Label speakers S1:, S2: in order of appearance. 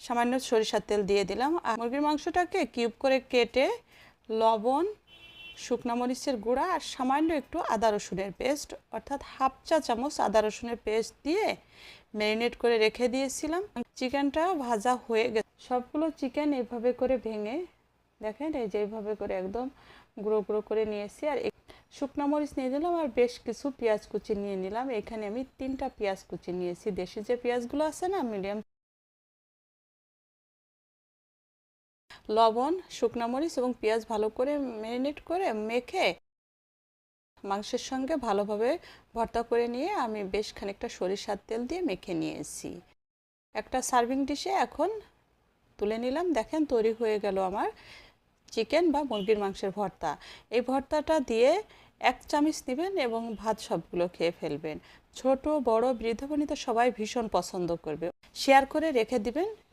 S1: সামান্য সরিষার তেল দিয়ে দিলাম। আর মুরগির মাংসটাকে কিউব করে কেটে লবণ, শুকনা মরিচের গুঁড়া আর সামান্য একটু আদা রসুনের পেস্ট অর্থাৎ হাফ চা চামচ আদা রসুনের পেস্ট দিয়ে ম্যারিনেট করে রেখে দিয়েছিলাম। চিকেনটা ভাজা হয়ে গেছে। সবগুলো চিকেন এভাবে করে ভেঙে দেখেন এই যে এইভাবে করে একদম গুঁড়ো গুঁড়ো করে নিয়েছি। আর শুকনা মরিচ নিয়ে নিলাম আর বেশ কিছু পেঁয়াজ কুচি নিয়ে নিলাম। এখানে আমি 3টা পেঁয়াজ কুচি নিয়েছি। দেশি যে পেঁয়াজগুলো আছে না, মিডিয়াম। লবণ, শুকনা মরিচ এবং পেঁয়াজ ভালো করে ম্যারিনেট করে মেখে মাংসের সঙ্গে ভালোভাবে ভর্তা করে নিয়ে আমি বেশ খানিকটা সরিষার তেল দিয়ে মেখে নিয়েছি। একটা সার্ভিং ডিশে এখন তুলে নিলাম। দেখেন তৈরি হয়ে গেল আমার চিকেন বা মুরগির মাংসের ভর্তা। এই ভর্তাটা দিয়ে 1 চামচ নেবেন এবং ভাত সবগুলো খেয়ে ফেলবেন। ছোট বড় বৃদ্ধ বনিতা সবাই ভীষণ পছন্দ করবে। শেয়ার করে রেখে দিবেন।